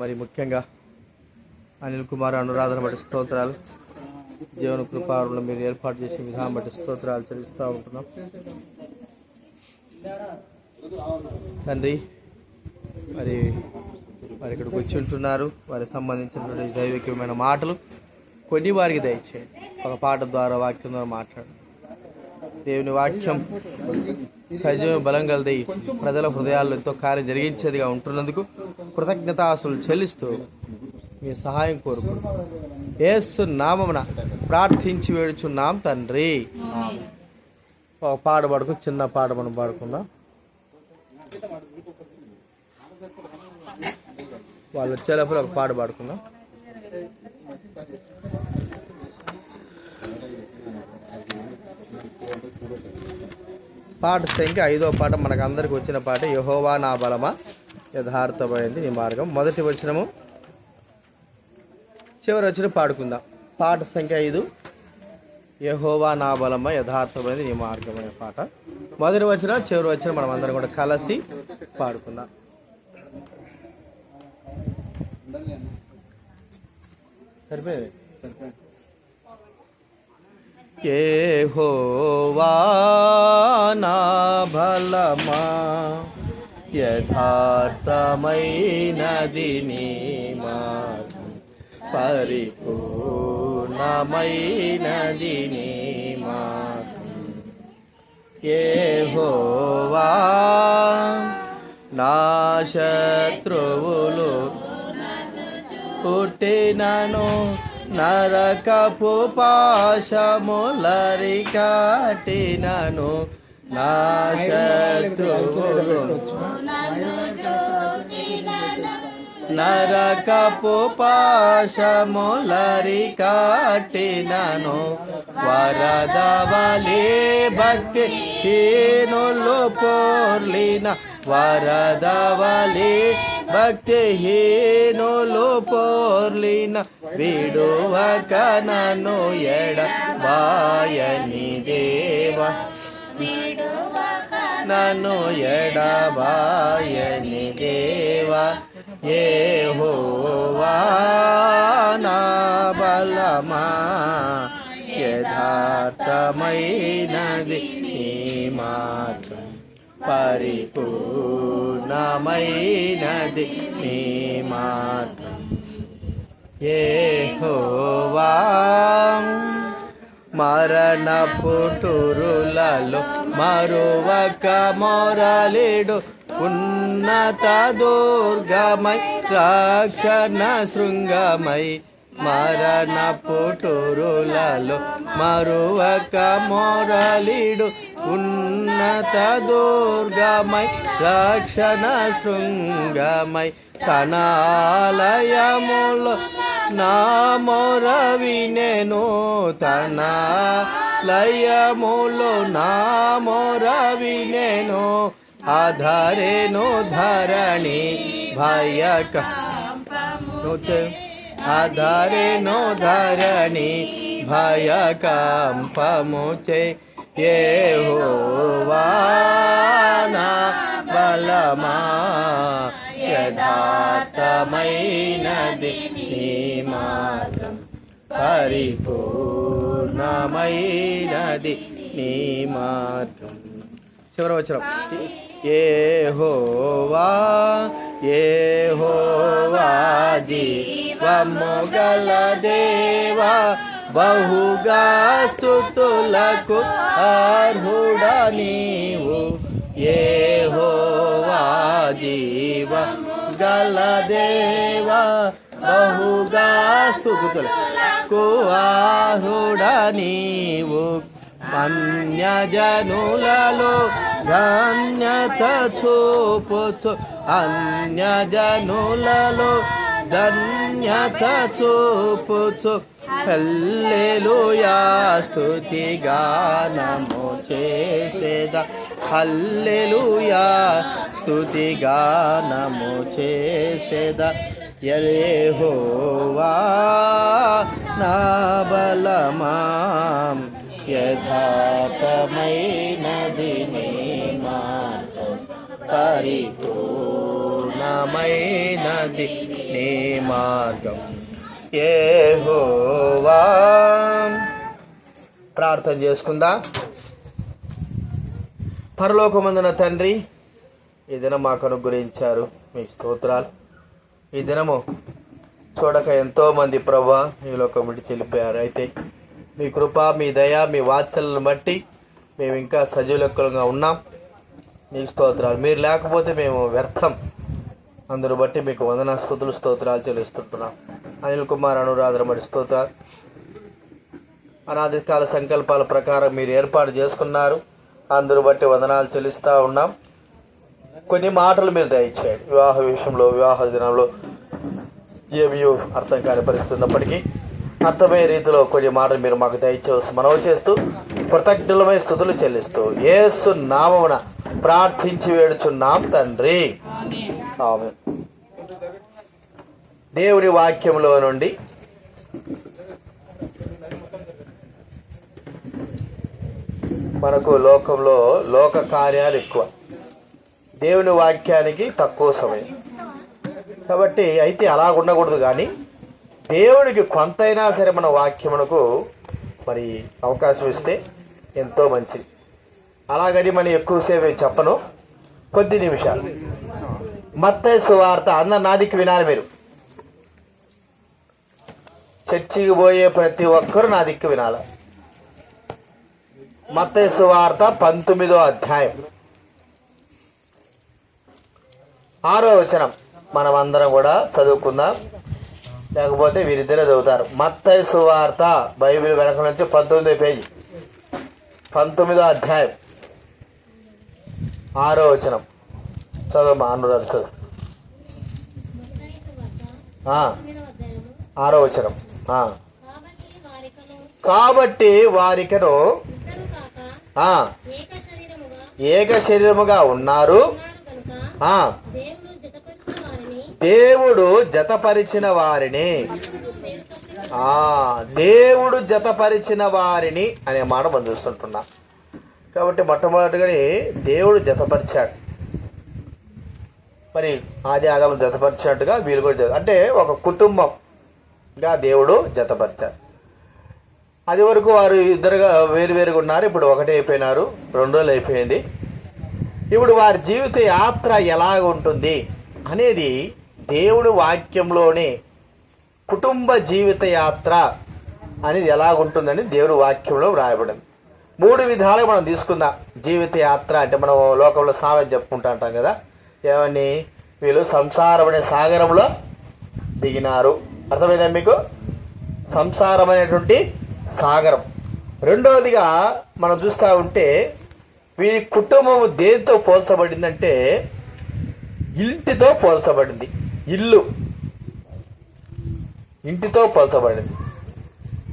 మరి ముఖ్యంగా అనిల్ కుమార్ అనురాధన బట్టి స్తోత్రాలు, జీవన కృపారులు మీరు ఏర్పాటు చేసే విధానం బట్టి స్తోత్రాలు చెల్లిస్తూ ఉంటున్నాం తండ్రి. మరి వారి ఇక్కడికి వచ్చి ఉంటున్నారు, వారికి సంబంధించినటువంటి దైవికమైన మాటలు కొన్ని వారికి దయచేయండి. ఒక పాట ద్వారా వాక్యం ద్వారా మాట్లాడు. దేవుని వాక్యం సజీవ బలం కలది, ప్రజల హృదయాల్లో ఎంతో కార్యం జరిగించేదిగా ఉంటున్నందుకు కృతజ్ఞతాస్తులు చెల్లిస్తూ మీ సహాయం కోరుకు యేసు నామమున ప్రార్థించి వేడుచున్నాం తండ్రి. ఒక పాట పాడుకు, చిన్న పాట మనం పాడుకుందాం. వాళ్ళు వచ్చేటప్పుడు ఒక పాట పాడుకుందాం. పాట సంఖ్య 5వ పాట మనకు అందరికి వచ్చిన పాట, యెహోవా నా బలమా యథార్థమైంది నీ మార్గం. మొదటి వచనము చివరి వచనం పాడుకుందాం. పాట సంఖ్య 5, యెహోవా నా బలమా యథార్థమైంది నీ మార్గం అనే పాట. మొదటి వచనం చివరి వచనం మనం అందరం కూడా కలిసి పాడుకుందాం. సరిపోయింది. యెహోవా నా బలమా యథార్థమైనది నీ మార్గం, పరిపూర్ణమైనది నీ మార్గం. యెహోవా నా శత్రువులు పుట్టినను నరకపు పాశములరికటినను, నా శత్రువులు నరకపు పాశములరికటినను, వరదవలే భక్తి హీనులు పోర్లిన, వరదవలే భక్తిహీనులు పోర్లిన, విడువక నన్ను ఎడబాయని దేవా, నన్ను ఎడబాయని దేవా. యెహోవా నా బలమా యథార్థమైనది నీ మార్గం, పరిపూర్ణమైనది నీ మార్గం. యెహోవా మరణ పుటురులలో మరువక మొరలిడు, ఉన్నత దుర్గమై రక్షణ శృంగమై, మరణ పుటురులలో మరువక మొరలిడు, ఉన్నత దుర్గమై రక్షణ శృంగమై, తన ఆలయములో నా మొర వినెను, తన లయములో నా మొర వినెను, ఆధారేను ధరణి భయక, ఆధారేను ధరణి భయకంపముచే. యెహోవా నా బలమా యథార్థమైనది నీ మార్గం, పరిపూర్ణమైనది నీ మార్గం. చివరి వచనం, యెహోవా యెహోవా జీవము గల దేవా, బహుగా స్తుతులకు అర్హుడా నీవు. యెహోవా జీవము గల దేవా, బహుగా స్తుతులకు అర్హుడా నీవు. అన్యజనులలో ధన్యత చూపుచు, అన్యజనులలో ధన్యత చూపుచు, హల్లెలూయా స్తుతి గానము చేసేదా, హల్లెలూయా స్తుతి గానము చేసేదా. యెహోవా నా బలమా యథార్థమైనది నీ మార్గం, పరిపూర్ణమైనది నీ మార్గం యెహోవా. ప్రార్థన చేసుకుందా. పరలోకమందున తండ్రి, ఈ దినం మాకు అనుగ్రహించారు, మీ స్తోత్రాలు. ఈ దినము చూడక ఎంతో మంది ప్రభా ఈ లోకం విడిచి వెళ్ళిపోయారు. అయితే మీ కృప, మీ దయ, మీ వాత్సల్యను బట్టి మేము ఇంకా సజీవులెక్కలుగా ఉన్నాం. మీకు స్తోత్రాలు. మీరు లేకపోతే మేము వ్యర్థం. అందును బట్టి మీకు వందన స్తుతులు స్తోత్రాలు చెల్లిస్తుంటున్నాం. అనిల్ కుమార్ అనురాధరమడి స్తోత్రాలు. అనాదికాల సంకల్పాల ప్రకారం మీరు ఏర్పాటు చేసుకున్నారు. అందును బట్టి వందనాలు చెల్లిస్తూ ఉన్నాం. కొన్ని మాటలు మీరు దయచేయండి. వివాహ విషయంలో, వివాహ దినంలో ఏమీ అర్థం కాని పరిస్థితి ఉన్నప్పటికీ అర్థమయ్యే రీతిలో కొన్ని మాటలు మీరు మాకు దయచేసి మనవి చేస్తూ కృతజ్ఞులమై స్తుతులు చెల్లిస్తూ యేసు నామమున ప్రార్థించి వేడుచున్నాం తండ్రి, ఆమేన్. దేవుని వాక్యంలో నుండి మనకు లోకంలో లోక కార్యాలు ఎక్కువ, దేవుని వాక్యానికి తక్కువ సమయం. కాబట్టి అయితే అలా ఉండకూడదు, కానీ దేవునికి కొంతైనా సరే మన వాక్యమునకు మరి అవకాశం ఇస్తే ఎంతో మంచిది. అలాగని మనం ఎక్కువసేపు చెప్పను, కొద్ది నిమిషాలు. మత్తయి సువార్త, అందరు నా దిక్కు వినాలి. మీరు చర్చికి పోయే ప్రతి ఒక్కరు నా దిక్కు వినాలి. మత్తయి సువార్త 19వ అధ్యాయం 6వ వచనం మనం అందరం కూడా చదువుకుందాం, లేకపోతే వీరిద్దరే చదువుతారు. మత్తయి సువార్త బైబిల్ వెనక నుంచి 19వ పేజీ, 19వ అధ్యాయం 6వ వచనం చదువు. అనురాధ చదువు. 6వ వచనం. కాబట్టి వారికను ఏక శరీరముగా ఉన్నారు, దేవుడు జతపరిచిన వారిని, దేవుడు జతపరిచిన వారిని అనే మాట మనం చూస్తుంటున్నాం. కాబట్టి మొట్టమొదటిగానే దేవుడు జతపరిచాడు. మరి ఆది ఆదాము జతపరిచినట్టుగా వీళ్ళు కూడా అంటే ఒక కుటుంబంగా దేవుడు జతపరిచాడు. అది వరకు వారు ఇద్దరుగా వేరువేరుగా ఉన్నారు, ఇప్పుడు ఒకటే అయిపోయినారు, 2 రోజులు అయిపోయింది. ఇప్పుడు వారి జీవిత యాత్ర ఎలాగ ఉంటుంది అనేది దేవుని వాక్యంలోనే కుటుంబ జీవిత యాత్ర అనేది ఎలాగుంటుందని దేవుని వాక్యంలో వ్రాయబడింది. 3 విధాలుగా మనం తీసుకుందాం. జీవిత యాత్ర అంటే మనం లోకంలో సామెత చెప్పుకుంటా ఉంటాం కదా, ఏమని, వీళ్ళు సంసారం అనే సాగరంలో దిగినారు. అర్థమైందా మీకు? సంసారం అనేటువంటి సాగరం. రెండవదిగా మనం చూస్తూ ఉంటే వీరి కుటుంబం దేనితో పోల్చబడిందంటే ఇంటితో పోల్చబడింది. ఇంటితో పోల్చబడింది.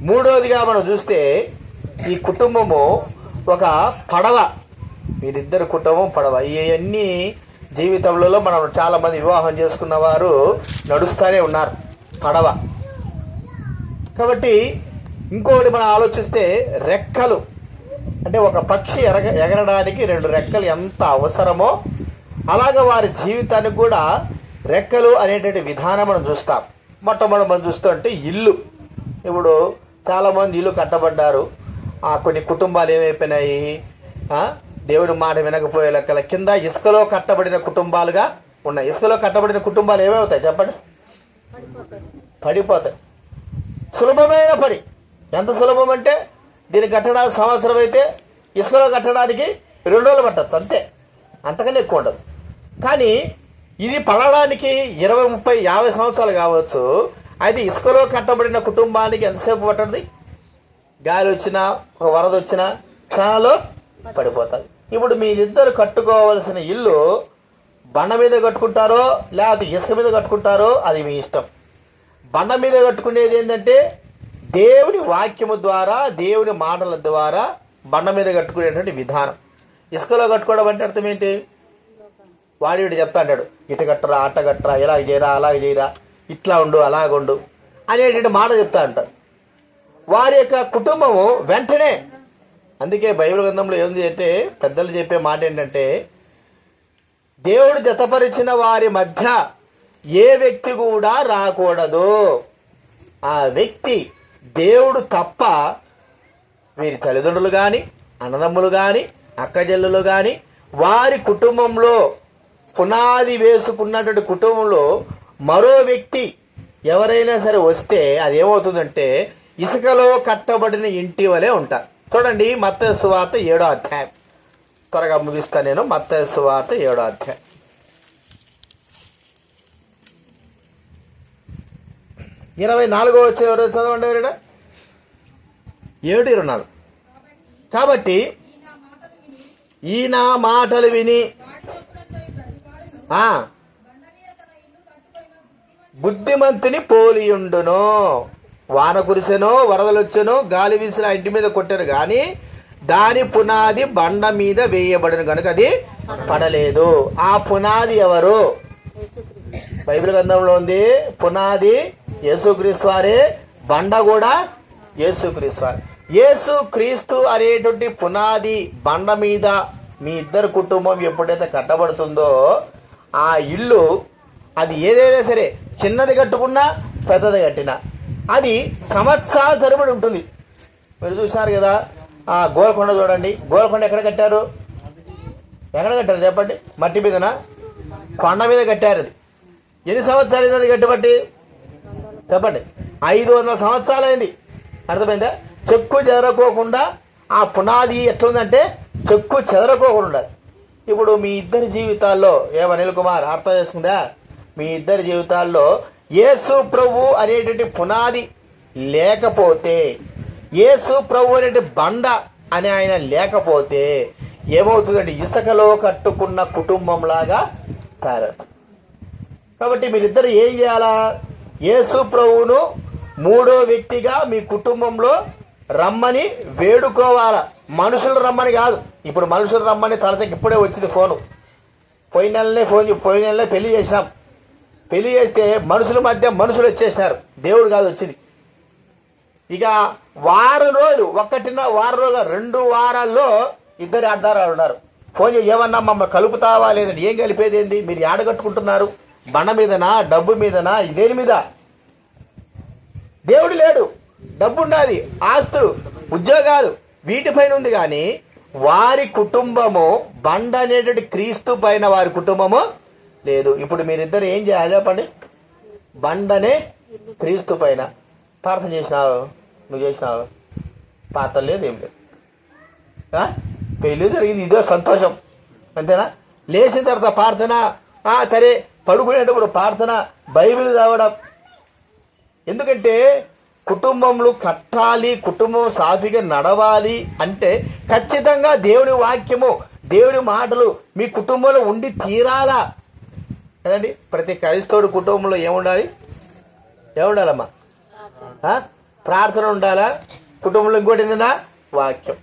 మూడవదిగా మనం చూస్తే ఈ కుటుంబము ఒక పడవ. వీరిద్దరు కుటుంబం పడవ. ఇవన్నీ జీవితంలో మనం చాలా మంది వివాహం చేసుకున్న వారు నడుస్తూనే ఉన్నారు, పడవ. కాబట్టి ఇంకొకటి మనం ఆలోచిస్తే రెక్కలు, అంటే ఒక పక్షి ఎగరడానికి 2 రెక్కలు ఎంత అవసరమో అలాగే వారి జీవితానికి కూడా రెక్కలు అనేటువంటి విధానం మనం చూస్తాం. మొట్టమొదటి మనం చూస్తుంటే ఇల్లు. ఇప్పుడు చాలామంది ఇల్లు కట్టబడ్డారు. కొన్ని కుటుంబాలు ఏమైపోయినాయి, దేవుని మాట వినకపోయే లెక్కల కింద ఇసుకలో కట్టబడిన కుటుంబాలుగా ఉన్నాయి. ఇసుకలో కట్టబడిన కుటుంబాలు ఏమవుతాయి చెప్పండి? పడిపోతాయి. సులభమైన పని. ఎంత సులభం అంటే దీన్ని కట్టడానికి సంవత్సరం అయితే ఇసుకలో కట్టడానికి 2 రోజులు పట్టచ్చు, అంతే, అంతకన్నా ఎక్కువ ఉండదు. కానీ ఇది పడడానికి 20, 30, 50 సంవత్సరాలు కావచ్చు. అయితే ఇసుకలో కట్టబడిన కుటుంబానికి ఎంతసేపు పట్టండి? గాలి వచ్చినా, ఒక వరద వచ్చినా క్షణాల్లో పడిపోతాయి. ఇప్పుడు మీరిద్దరు కట్టుకోవాల్సిన ఇల్లు బండ మీద కట్టుకుంటారో లేకపోతే ఇసుక మీద కట్టుకుంటారో అది మీ ఇష్టం. బండ మీద కట్టుకునేది ఏంటంటే దేవుని వాక్యము ద్వారా, దేవుని మాటల ద్వారా బండ మీద కట్టుకునేటువంటి విధానం. ఇసుకలో కట్టుకోవడం అంటే అర్థం ఏంటి? వాడి చెప్తా అంటాడు, ఇటు కట్టరా, అట్ట కట్టరా, ఇలాగ చేయరా, అలాగ చేయరా, ఇట్లా ఉండు, అలాగుండు అనేటువంటి మాట చెప్తా అంటారు. వారి యొక్క కుటుంబము వెంటనే, అందుకే బైబిల్ గ్రంథంలో ఏంది అంటే పెద్దలు చెప్పే మాట ఏంటంటే దేవుడు జతపరిచిన వారి మధ్య ఏ వ్యక్తి కూడా రాకూడదు. ఆ వ్యక్తి దేవుడు తప్ప వీరి తల్లిదండ్రులు కానీ, అన్నదమ్ములు కానీ, అక్కజల్లులు కానీ, వారి కుటుంబంలో పునాది వేసుకున్నటువంటి కుటుంబంలో మరో వ్యక్తి ఎవరైనా సరే వస్తే అదేమవుతుందంటే ఇసుకలో కట్టబడిన ఇంటి వలె ఉంటారు. చూడండి, మత్తయి సువార్త 7వ అధ్యాయం. త్వరగా ముగిస్తాను నేను. మత్తయి సువార్త 7వ అధ్యాయం. 24వ వచ్చే ఎవరు చదవండి, ఎవరైనా 7:24. కాబట్టి ఈ నా మాటలు విని బుద్ధిమంతుని పోలియుండును. వాన కురిసెనో, వరదలొచ్చెనో, గాలి వీసిన ఇంటి మీద కొట్టాను కానీ దాని పునాది బండ మీద వేయబడిన కనుక అది పడలేదు. ఆ పునాది ఎవరు? బైబిల్ గ్రంథంలో ఉంది. పునాది యేసుక్రీస్తు వారే, బండ కూడా యేసుక్రీస్తు వారే. యేసుక్రీస్తు అనేటువంటి పునాది బండ మీద మీ ఇద్దరు కుటుంబం ఎప్పుడైతే కట్టబడుతుందో ఆ ఇల్లు అది ఏదైనా సరే చిన్నది కట్టుకున్నా పెద్దది కట్టినా అది సంవత్సరాల తరబడి ఉంటుంది. మీరు చూశారు కదా, ఆ గోల్కొండ చూడండి. గోల్కొండ ఎక్కడ కట్టారు? ఎక్కడ కట్టారు చెప్పండి? మట్టి మీదనా? కొండ మీద కట్టారు. అది ఎన్ని సంవత్సరాలు అది కట్టబట్టి చెప్పండి? 500 సంవత్సరాలు అయింది. అర్థమైందా? చెక్కు చెదరకోకుండా ఆ పునాది ఎట్లుందంటే చెక్కు చెదరకోకుండా. ఇప్పుడు మీ ఇద్దరి జీవితాల్లో అనిల్ కుమార్ అర్థం చేసుకుందా? మీ ఇద్దరి జీవితాల్లో యేసు ప్రభు అనేటువంటి పునాది లేకపోతే, యేసు ప్రభు అనేటి బండ అని ఆయన లేకపోతే ఏమవుతుందంటే ఇసుకలో కట్టుకున్న కుటుంబం లాగా తయారవుతుంది. కాబట్టి మీరిద్దరు ఏం చేయాలా? యేసు ప్రభువును మూడో వ్యక్తిగా మీ కుటుంబంలో రమ్మని వేడుకోవాలా. మనుషులు రమ్మని కాదు. ఇప్పుడు మనుషులు రమ్మని తలతకి ఇప్పుడే వచ్చింది ఫోను. పోయిన నెలనే పెళ్లి చేసినాం. పెళ్లి చేస్తే మనుషుల మధ్య మనుషులు వచ్చేసినారు. దేవుడు కాదు వచ్చింది. ఇక వారం రోజులు, వారం రోజులు, 2 వారాల్లో ఇద్దరు అడ్డారాలు ఉన్నారు. ఫోన్ చేసి ఏమన్నా మమ్మల్ని కలుపుతావా లేదండి. ఏం కలిపేది ఏంది? మీరు ఆడగట్టుకుంటున్నారు? బండ మీదనా, డబ్బు మీదనా, దేని మీద? దేవుడు లేడు, డబ్బు ఉన్నది, ఆస్తులు, ఉద్యోగాలు వీటిపైన ఉంది. కానీ వారి కుటుంబము బండ అనేటువంటి క్రీస్తు పైన వారి కుటుంబము లేదు. ఇప్పుడు మీరిద్దరు ఏం చేయాలి చెప్పండి? బండనే క్రీస్తు పైన ప్రార్థన చేసినావు. నువ్వు చేసినావు? పాత్ర లేదు, ఏం లేదు. పెళ్లి జరిగింది, ఇదో సంతోషం, అంతేనా? లేచిన తర్వాత ప్రార్థన, సరే పడుకునేటప్పుడు ప్రార్థన, బైబిల్ చదవడం. ఎందుకంటే కుటుంబంలో కట్టాలి, కుటుంబం సాఫీగా నడవాలి అంటే ఖచ్చితంగా దేవుని వాక్యము, దేవుని మాటలు మీ కుటుంబంలో ఉండి తీరాలా కదండి. ప్రతి క్రైస్తవుడి కుటుంబంలో ఏముండాలి? ఏముండాలమ్మా? ప్రార్థన ఉండాలా. కుటుంబంలో ఇంకోటి ఏంటన్నా? వాక్యం.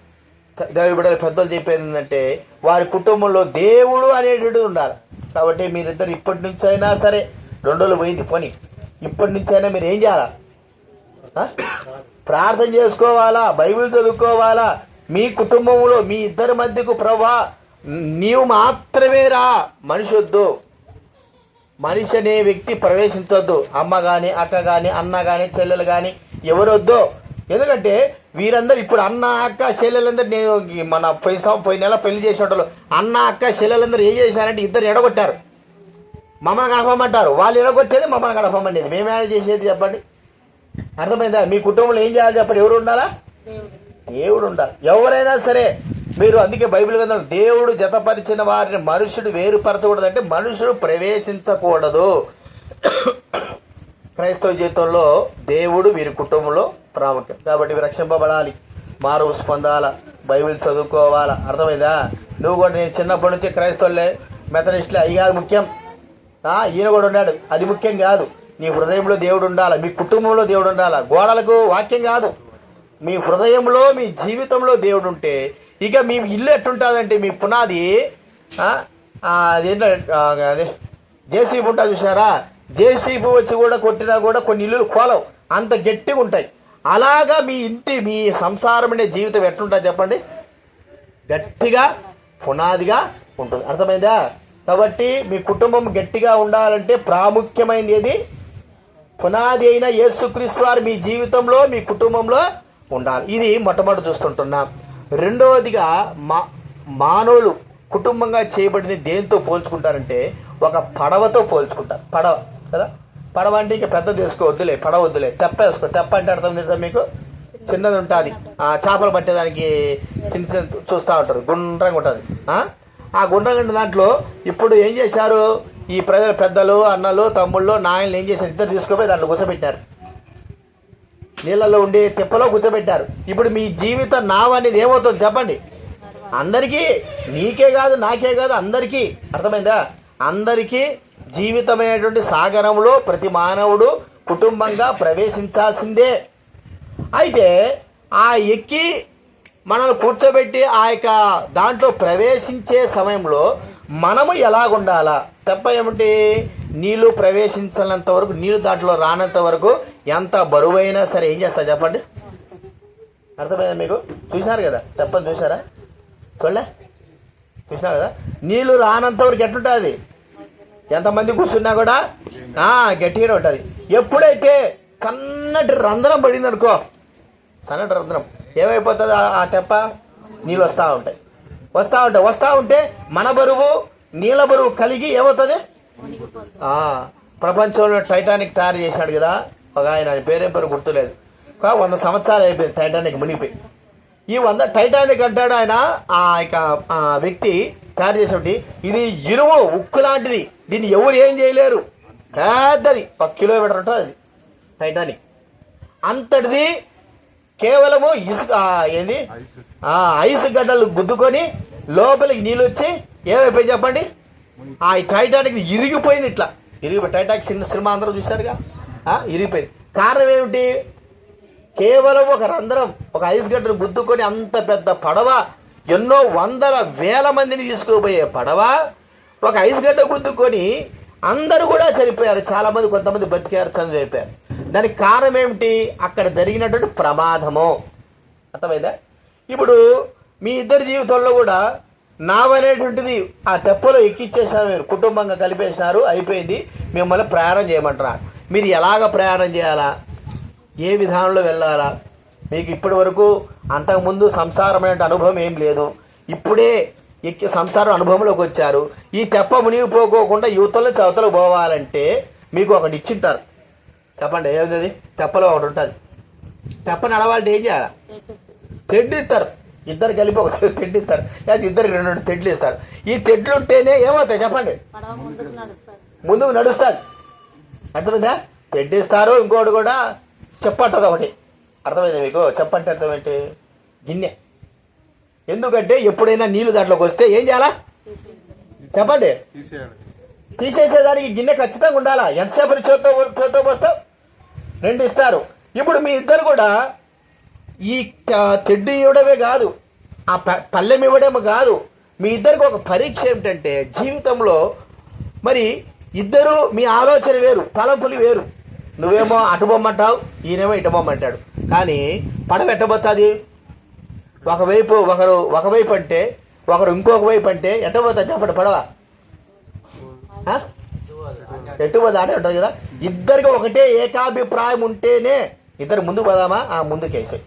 దైవబిడ్డలు పెద్దలు చెప్పేది ఏంటంటే వారి కుటుంబంలో దేవుడు అనేటువంటిది ఉండాలి. కాబట్టి మీరిద్దరు ఇప్పటి నుంచి అయినా సరే, 2 రోజులు పోయింది పోనీ, ఇప్పటి నుంచి అయినా మీరు ఏం చేయాలా? ప్రార్థన చేసుకోవాలా, బైబిల్ చదువుకోవాలా. మీ కుటుంబంలో మీ ఇద్దరి మధ్యకు ప్రభా నీవు మాత్రమే రా, మనిషి వద్దు, మనిషి అనే వ్యక్తి ప్రవేశించొద్దు. అమ్మ కానీ, అక్క కానీ, అన్న కానీ, చెల్లెలు కానీ ఎవరొద్దు. ఎందుకంటే వీరందరూ ఇప్పుడు అన్న, అక్క, చెల్లెలందరూ, నేను మన పోయిన నెల పెళ్లి చేసేటోళ్ళు అన్న, అక్క, చెల్లెలందరూ ఏం చేశారంటే ఇద్దరు ఎడగొట్టారు. మమ్మల్ని గడపమంటారు, వాళ్ళు ఎడగొట్టేది మమ్మల్ని గడపమనేది. మేమేమైనా చేసేది చెప్పండి? అర్థమైందా? మీ కుటుంబంలో ఏం చేయాలి చెప్పండి? ఎవరు ఉండాలా? దేవుడు ఉండాలి. ఎవరైనా సరే మీరు, అందుకే బైబిల్ గ్రంథంలో దేవుడు జతపరిచిన వారిని మనుషుడు వేరుపరచకూడదు, అంటే మనుషుడు ప్రవేశించకూడదు. క్రైస్తవ జీవితంలో దేవుడు వీరి కుటుంబంలో ప్రాముఖ్యం. కాబట్టి వీరు రక్షింపబడాలి, మారు పొందాలా, బైబిల్ చదువుకోవాలా. అర్థమైందా? నువ్వు కూడా, నేను చిన్నప్పటి నుంచి క్రైస్తవులే, మెథడిస్టులే, అవి కాదు ముఖ్యం. ఈయన కూడా ఉన్నాడు, అది ముఖ్యం కాదు. నీ హృదయంలో దేవుడు ఉండాలా, మీ కుటుంబంలో దేవుడు ఉండాలా. గోడలకు వాక్యం కాదు, మీ హృదయంలో, మీ జీవితంలో దేవుడు ఉంటే ఇక మీ ఇల్లు ఎట్టుంటుందంటే మీ పునాది అదేంటో అదే జేసీబీ ఉంటుంది చూసారా? జేసీబీ వచ్చి కూడా కొట్టినా కూడా కొన్ని ఇల్లులు కోలవు, అంత గట్టిగా ఉంటాయి. అలాగా మీ ఇంటి, మీ సంసారం అనే జీవితం ఎట్లుంటుంది చెప్పండి? గట్టిగా పునాదిగా ఉంటుంది. అర్థమైందా? కాబట్టి మీ కుటుంబం గట్టిగా ఉండాలంటే ప్రాముఖ్యమైనది ఏది? పునాది అయిన యేసుక్రీస్తు వారు మీ జీవితంలో మీ కుటుంబంలో ఉండాలి. ఇది మొట్టమొదటి చూస్తుంటున్నాం. రెండవదిగా మానవులు కుటుంబంగా చేయబడింది దేంతో పోల్చుకుంటారంటే ఒక పడవతో పోల్చుకుంటారు. పడవ కదా, పడవ అంటే ఇంకా పెద్ద తీసుకోవద్దులే, పడవ వద్దులే, తెప్ప వేసుకో. తెప్ప అంటే అర్థం తెలుసా మీకు? చిన్నది ఉంటుంది, చేపలు పట్టేదానికి చిన్న చిన్న చూస్తూ ఉంటారు, గుండ్రంగా ఉంటుంది. ఆ గుండ్రంగా దాంట్లో ఇప్పుడు ఏం చేశారు ఈ ప్రజలు, పెద్దలు, అన్నలు, తమ్ముళ్ళు, నాయనలు ఏం చేశారు? ఇద్దరు తీసుకుపోయి దాంట్లో కూర్చోబెట్టారు, నీళ్ళల్లో ఉండి తిప్పలో కూర్చోబెట్టారు. ఇప్పుడు మీ జీవిత నావ అనేది ఏమవుతుంది చెప్పండి? అందరికీ, నీకే కాదు, నాకే కాదు, అందరికీ. అర్థమైందా? అందరికీ జీవితమైనటువంటి సాగరంలో ప్రతి మానవుడు కుటుంబంగా ప్రవేశించాల్సిందే. అయితే ఆ ఎక్కి మనల్ని కూర్చోబెట్టి ఆ యొక్క దాంట్లో ప్రవేశించే సమయంలో మనము ఎలాగుండాలా? తప్ప ఏమిటి? నీళ్లు ప్రవేశించినంత వరకు, నీళ్లు దాంట్లో రానంత వరకు ఎంత బరువైనా సరే ఏం చేస్తా చెప్పండి? అర్థమైందా మీకు? చూసినారు కదా, తప్పని చూసారా? చూసినా కదా, నీళ్లు రానంత వరకు ఎట్లుంటుంది? ఎంతమంది కూర్చున్నా కూడా గట్టిగానే ఉంటుంది. ఎప్పుడైతే సన్నటి రంధ్రం పడింది అనుకో, సన్నటి రంధ్రం ఏమైపోతుంది? ఆ తెప్ప నీళ్ళు వస్తూ ఉంటే మన బరువు నీళ్ళ బరువు కలిగి ఏమవుతుంది? ప్రపంచంలో టైటానిక్ తయారు చేశాడు కదా ఒక ఆయన, పేరేం పేరు గుర్తులేదు, 100 సంవత్సరాలు అయిపోయింది టైటానిక్ మునిగిపోయి. ఈ 100 టైటానిక్ అంటాడు ఆయన, ఆ యొక్క వ్యక్తి తయారు చేసినట్టు, ఇది ఇనుము ఉక్కు లాంటిది, దీన్ని ఎవరు ఏం చేయలేరు, పెద్దది, 1 కిలోమీటర్ ఉంటుంది అది టైటానిక్. అంతటిది కేవలము ఇసుక, ఐస్ గడ్డలు గుద్దుకొని లోపలికి నీళ్ళు వచ్చి ఏమైపోయి చెప్పండి? ఆ టైటానిక్ ఇరిగిపోయింది. ఇట్లా ఇరిగిపోయి, టైటానిక్ సినిమా అందరూ చూశారుగా, ఇరిగిపోయింది. కారణం ఏమిటి? కేవలం ఒక రంధ్రం, ఒక ఐస్ గడ్డను గుద్దుకొని అంత పెద్ద పడవ, ఎన్నో వందల వేల మందిని తీసుకుపోయే పడవ, ఒక ఐస్ గడ్డ గుద్దుకొని అందరూ కూడా చనిపోయారు. చాలా మంది, కొంతమంది బతికారు, చనిపోయారు. దానికి కారణం ఏమిటి? అక్కడ జరిగినటువంటి ప్రమాదము. అర్థమైందా? ఇప్పుడు మీ ఇద్దరి జీవితంలో కూడా నావనేటువంటిది ఆ తెప్పలో ఎక్కిచ్చేసారు, మీరు కుటుంబంగా కలిపేసినారు, అయిపోయింది. మిమ్మల్ని ప్రయాణం చేయమంటున్నారు. మీరు ఎలాగ ప్రయాణం చేయాలా? ఏ విధానంలో వెళ్ళాలా? మీకు ఇప్పటి వరకు అంతకుముందు సంసారమైన అనుభవం ఏం లేదు, ఇప్పుడే ఎక్కి సంసారం అనుభవంలోకి వచ్చారు. ఈ తెప్ప మునిగిపోకోకుండా యువతలో చవతలు పోవాలంటే మీకు ఒకటి ఇచ్చింటారు. చెప్పండి ఏమిది? తెప్పలో ఒకటి ఉంటుంది. తెప్ప నడవాలంటే ఏం చేయాలి? తెడ్డు ఇస్తారు, ఇద్దరు కలిపి ఒక తెడ్డు ఇస్తారు, లేదా ఇద్దరికి 2 తెడ్లు ఇస్తారు. ఈ తెడ్లు ఉంటేనే ఏమవుతాయి చెప్పండి? ముందుకు నడుస్తారు. అర్థమైందా? తెడ్డు ఇస్తారు. ఇంకోటి కూడా చెప్పంటది ఒకటి. అర్థమైంది మీకు? చెప్పంటే అర్థం ఏంటి? గిన్నె. ఎందుకంటే ఎప్పుడైనా నీళ్లు దాంట్లోకి వస్తే ఏం చేయాలా చెప్పండి? తీసేసేదానికి గిన్నె ఖచ్చితంగా ఉండాలా. ఎంతసేపు చేత్తో పోస్తావు? 2 ఇస్తారు. ఇప్పుడు మీ ఇద్దరు కూడా ఈ తెడ్డు ఇవ్వడమే కాదు, ఆ పళ్ళెం ఇవ్వడమే కాదు, మీ ఇద్దరికి ఒక పరీక్ష ఏమిటంటే జీవితంలో మరి ఇద్దరు మీ ఆలోచన వేరు, తలంపులు వేరు. నువ్వేమో అటు బొమ్మంటావు, ఈయనేమో ఇటు బొమ్మంటాడు. కానీ పడవ ఎట్టబోతుంది? ఒకవైపు అంటే ఒకరు ఇంకొక వైపు అంటే ఎట్టబోతుంది చెప్పండి? పడవ ఎట్టుపోదా అంటే ఉంటుంది కదా. ఇద్దరికి ఒకటే ఏకాభిప్రాయం ఉంటేనే ఇద్దరు ముందుకు పోదామా? ముందుకేసి.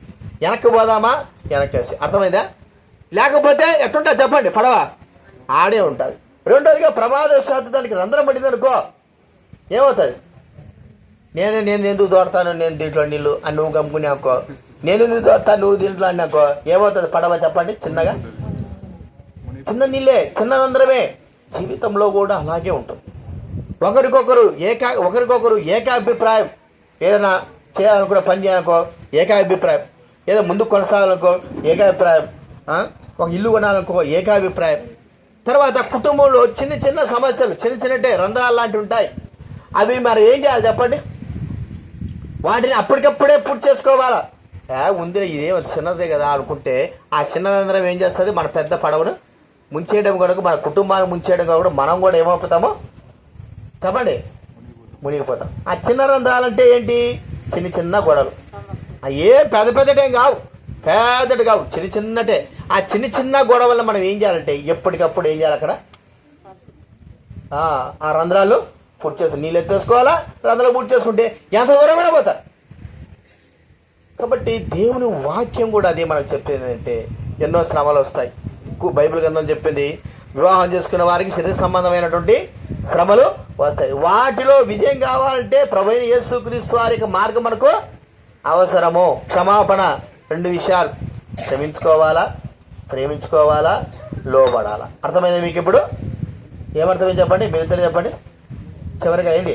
వెనక్కి పోదామా? వెనక్కేసి. అర్థమైందా? లేకపోతే ఎట్టుంటుంది చెప్పండి? పడవ ఆడే ఉంటుంది. రెండోదిగా ప్రమాదవశాత్తు దానికి రంధ్రం పడింది అనుకో, ఏమవుతుంది? నేను ఎందుకు దోడతాను, నేను దీంట్లో నీళ్ళు అని నువ్వు గమ్ముకుని అనుకో, నేను ఎందుకు దోడతాను నువ్వు దీంట్లో అని అనుకో, ఏమవుతుంది పడవ చెప్పండి? చిన్నగా, చిన్న నీళ్ళే, చిన్న రంధ్రమే. జీవితంలో కూడా అలాగే ఉంటుంది. ఒకరికొకరు ఏకాభిప్రాయం, ఏదైనా చేయాలనుకో, పని చేయాలనుకో ఏకాభిప్రాయం, ఏదో ముందుకు కొనసాగాలనుకో ఏకాభిప్రాయం, ఒక ఇల్లు కొనాలనుకో ఏకాభిప్రాయం. తర్వాత కుటుంబంలో చిన్న చిన్న సమస్యలు, చిన్నటే రంధ్రాలు లాంటివి ఉంటాయి. అవి మరి ఏం చేయాలి చెప్పండి? వాటిని అప్పటికప్పుడే పూర్తి చేసుకోవాలా? ఉంది ఇదేమో చిన్నదే కదా అనుకుంటే ఆ చిన్న రంధ్రం ఏం చేస్తుంది? మన పెద్ద పడవను ముంచేయడం కనుక, మన కుటుంబాన్ని ముంచేయడం కూడా మనం కూడా ఏమైపోతామో చెప్పండి? మునిగిపోతాం. ఆ చిన్న రంధ్రాలంటే ఏంటి? చిన్న గొడవలు. ఏం పెద్దటేం కావు, పెద్దటి కావు, చిన్నటే. ఆ చిన్న గొడవలను మనం ఏం చేయాలంటే ఎప్పటికప్పుడు ఏం చేయాలి? అక్కడ ఆ రంధ్రాలు పూర్తి చేసుకుని నీళ్ళు ఎత్తేసుకోవాలా, రంధ్రాలు పూర్తి చేసుకుంటే ఎంత దూరమైనా పోతారు. కాబట్టి దేవుని వాక్యం కూడా అదే మనకు చెప్పేది ఏంటంటే ఎన్నో శ్రమలు వస్తాయి. బైబిల్ గ్రంథం చెప్పింది వివాహం చేసుకున్న వారికి శరీర సంబంధమైనటువంటి శ్రమలు వస్తాయి. వాటిలో విజయం కావాలంటే ప్రభువైన యేసుక్రీస్తు వారి మార్గం మనకు అవసరము. క్షమాపణ 2 విషయాలు, క్షమించుకోవాలా, ప్రేమించుకోవాలా, లోబడాలా. అర్థమైంది మీకు? ఇప్పుడు ఏమర్థమైంది చెప్పండి, మీరు ఇద్దరు చెప్పండి. చివరిగా ఏంది?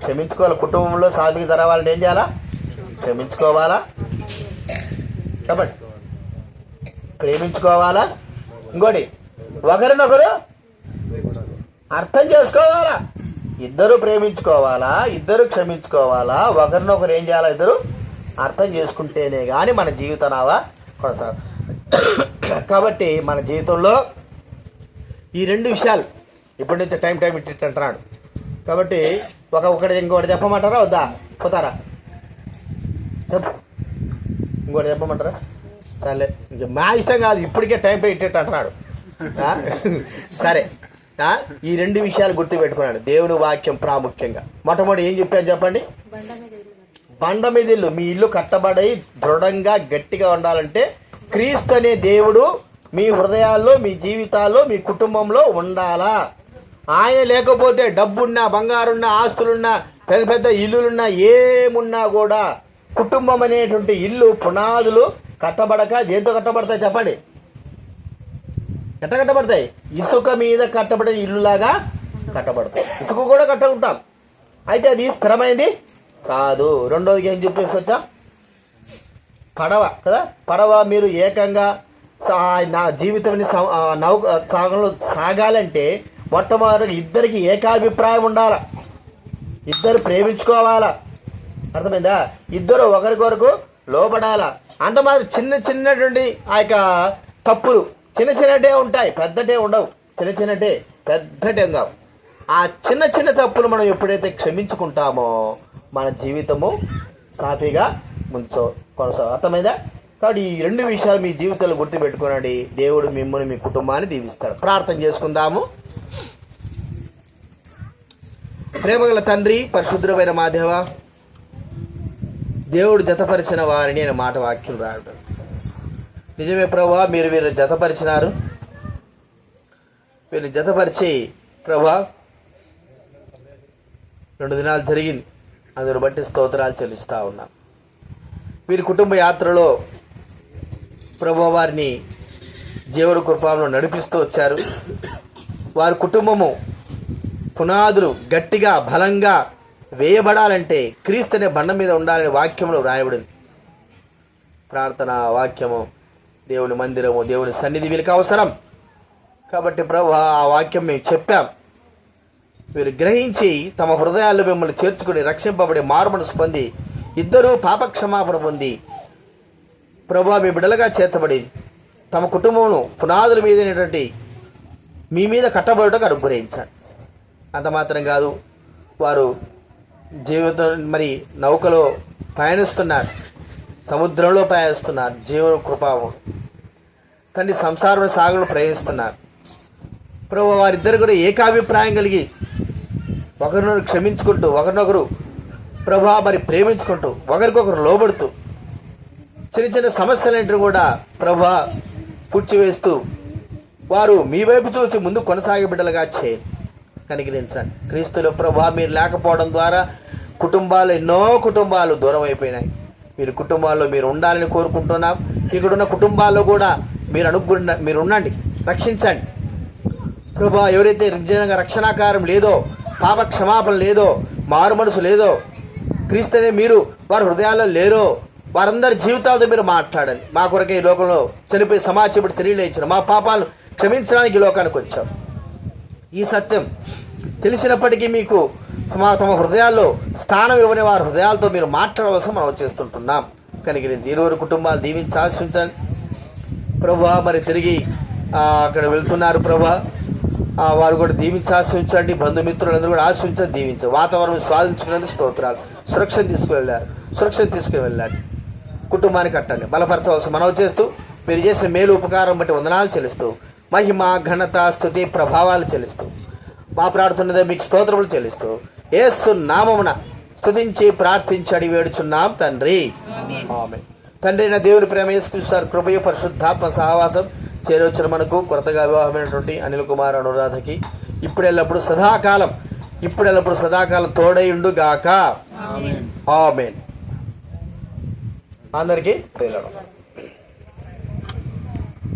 క్షమించుకోవాలి. కుటుంబంలో సాధిక జరగాలంటే ఏం చేయాలా? క్షమించుకోవాలా, చెప్పండి, ప్రేమించుకోవాలా, ఇంకోటి ఒకరినొకరు అర్థం చేసుకోవాలా. ఇద్దరు ప్రేమించుకోవాలా, ఇద్దరు క్షమించుకోవాలా, ఒకరినొకరు ఏం చేయాలా? ఇద్దరు అర్థం చేసుకుంటేనే కానీ మన జీవితనావా కొనసాగు. కాబట్టి మన జీవితంలో ఈ 2 విషయాలు ఇప్పటి నుంచి టైం ఇట్టి అంటున్నాడు. కాబట్టి ఒకటి ఇంకోటి చెప్పమంటారా వద్దా? పోతారా? ఇంకోటి చెప్పమంటారా? సరే, ఇంక మా ఇష్టం కాదు, ఇప్పటికే టైం ఇట్టి అంటున్నాడు. సరే, ఈ 2 విషయాలు గుర్తు పెట్టుకున్నాడు. దేవుని వాక్యం ప్రాముఖ్యంగా మొట్టమొదటి ఏం చెప్పాను చెప్పండి? బండ మీద ఇల్లు. మీ ఇల్లు కట్టబడి దృఢంగా గట్టిగా ఉండాలంటే క్రీస్తు అనే దేవుడు మీ హృదయాల్లో, మీ జీవితాల్లో, మీ కుటుంబంలో ఉండాలా. ఆయన లేకపోతే డబ్బున్నా, బంగారున్నా, ఆస్తులున్నా, పెద్ద పెద్ద ఇల్లులున్నా, ఏమున్నా కూడా కుటుంబం అనేటువంటి ఇల్లు పునాదులు కట్టబడక దేంతో కట్టబడతాయి చెప్పండి? ఎట్లా కట్టబడతాయి? ఇసుక మీద కట్టబడిన ఇల్లులాగా కట్టబడతాయి. ఇసుక కూడా కట్టుకుంటాం, అయితే అది స్థిరమైంది కాదు. రెండోదికి ఏం చెప్పేసి వచ్చా? పడవ కదా. పడవ మీరు ఏకంగా నా జీవితం సాగాలంటే మొట్టమొదటి ఇద్దరికి ఏకాభిప్రాయం ఉండాలా, ఇద్దరు ప్రేమించుకోవాలా. అర్థమైందా? ఇద్దరు ఒకరికొరకు లోబడాలా. అంత మాత్రం చిన్నటువంటి ఆ యొక్క తప్పులు చిన్నటే ఉంటాయి, పెద్దటే ఉండవు. చిన్నటే పెద్దటే కావు. ఆ చిన్న తప్పులు మనం ఎప్పుడైతే క్షమించుకుంటామో మన జీవితము సాఫీగా కొనసాగు. అర్థమైందా? కాబట్టి ఈ 2 విషయాలు మీ జీవితంలో గుర్తుపెట్టుకోనండి. దేవుడు మిమ్మల్ని, మీ కుటుంబాన్ని దీవిస్తాడు. ప్రార్థన చేసుకుందాము. ప్రేమగల తండ్రి, పరిశుద్ధమైన మా దేవ, దేవుడు జతపరిచిన వారిని అనే మాట వాక్యం రాయడం నిజమే ప్రభువా. మీరు వీరు జతపరిచినారు. వీళ్ళు జతపరిచి ప్రభువా 2 దినాలు జరిగింది. అందును బట్టి స్తోత్రాలు చెల్లిస్తూ ఉన్నాం. వీరి కుటుంబ యాత్రలో ప్రభువా వారిని జీవన కృపలో నడిపిస్తూ వచ్చారు. వారి కుటుంబము పునాదులు గట్టిగా బలంగా వేయబడాలంటే క్రీస్తు అనే బండ మీద ఉండాలని వాక్యంలో రాయబడింది. ప్రార్థన వాక్యము, దేవుని మందిరము, దేవుని సన్నిధి వీరికి అవసరం. కాబట్టి ప్రభువా ఆ వాక్యం మేము చెప్పాం. వీరు గ్రహించి తమ హృదయాల్లో మిమ్మల్ని చేర్చుకుని రక్షింపబడి మారుమనసు పొంది ఇద్దరూ పాపక్షమాపణ పొంది ప్రభువా మీ బిడ్డలుగా చేర్చబడి తమ కుటుంబమును పునాదుల మీదైనటువంటి మీ మీద కట్టబడటకు అనుగ్రహించారు. అంత మాత్రం కాదు, వారు జీవితం మరి నౌకలో పయనిస్తున్నారు, సముద్రంలో పయనిస్తున్నారు. జీవన కృపాము తండ్రి సంసారం సాగులో ప్రయాణిస్తున్నారు. ప్రభు వారిద్దరు కూడా ఏకాభిప్రాయం కలిగి ఒకరినొకరు క్షమించుకుంటూ, ఒకరినొకరు ప్రభు మరి ప్రేమించుకుంటూ, ఒకరికొకరు లోబడుతూ చిన్న సమస్యలంటే కూడా ప్రభు పూడ్చివేస్తూ వారు మీ వైపు చూసి ముందు కొనసాగే బిడ్డలుగా చేయండి, కనికరించండి. క్రీస్తులో ప్రభు మీరు లేకపోవడం ద్వారా ఎన్నో కుటుంబాలు దూరం అయిపోయినాయి. మీరు కుటుంబాల్లో మీరు ఉండాలని కోరుకుంటున్నాం. ఇక్కడున్న కుటుంబాల్లో కూడా మీరు ఉండండి, రక్షించండి ప్రభు. ఎవరైతే నిజంగా రక్షణాకారం లేదో, పాప క్షమాపణ లేదో, మారు మనసు లేదో, క్రీస్తునే మీరు వారి హృదయాల్లో లేరో, వారందరి జీవితాలతో మీరు మాట్లాడండి. మా కొరకే ఈ లోకంలో చనిపోయి సమాజం తెలియలేచిన మా పాపాలను క్షమించడానికి ఈ లోకానికి వచ్చాం. ఈ సత్యం తెలిసినప్పటికీ మీకు తమ హృదయాల్లో స్థానం ఇవ్వని వారి హృదయాలతో మీరు మాట్లాడవలసిన మనం చేస్తుంటున్నాం. కనికరించి ఇరువురు కుటుంబాలు దీవించి ఆశించండి ప్రభా. మరి తిరిగి అక్కడ వెళ్తున్నారు ప్రభా, వారు కూడా దీవించి ఆశించండి. బంధుమిత్రులందరూ కూడా ఆశించండి, దీవించండి. వాతావరణం స్వాదించుకునేందుకు స్తోత్రాలు. సురక్షణ తీసుకువెళ్ళాడు. కుటుంబాన్ని కట్టండి, బలపరచవలసిన మనవి చేస్తూ మీరు చేసిన మేలు ఉపకారం బట్టి వందనాలు చెల్లిస్తూ మహిమ ఘనత స్తుతి ప్రభావాలు చెల్లిస్తూ మా ప్రార్థన మీకు స్తోత్రములు చెల్లిస్తూ యేసు నామమున స్తుతించి ప్రార్థించి అడిగి వేడుచున్నాం తండ్రి, ఆమేన్. తండ్రి నా దేవుని ప్రేమ యేసుక్రీస్తు కృపయు పరిశుద్ధాత్మ సహవాసం చేరవచ్చిన మనకు కొత్తగా వివాహమైనటువంటి అనిల్ కుమార్ అనురాధకి ఇప్పుడెల్లప్పుడు సదాకాలం తోడైండు గాక. ఆమేన్. అందరికీ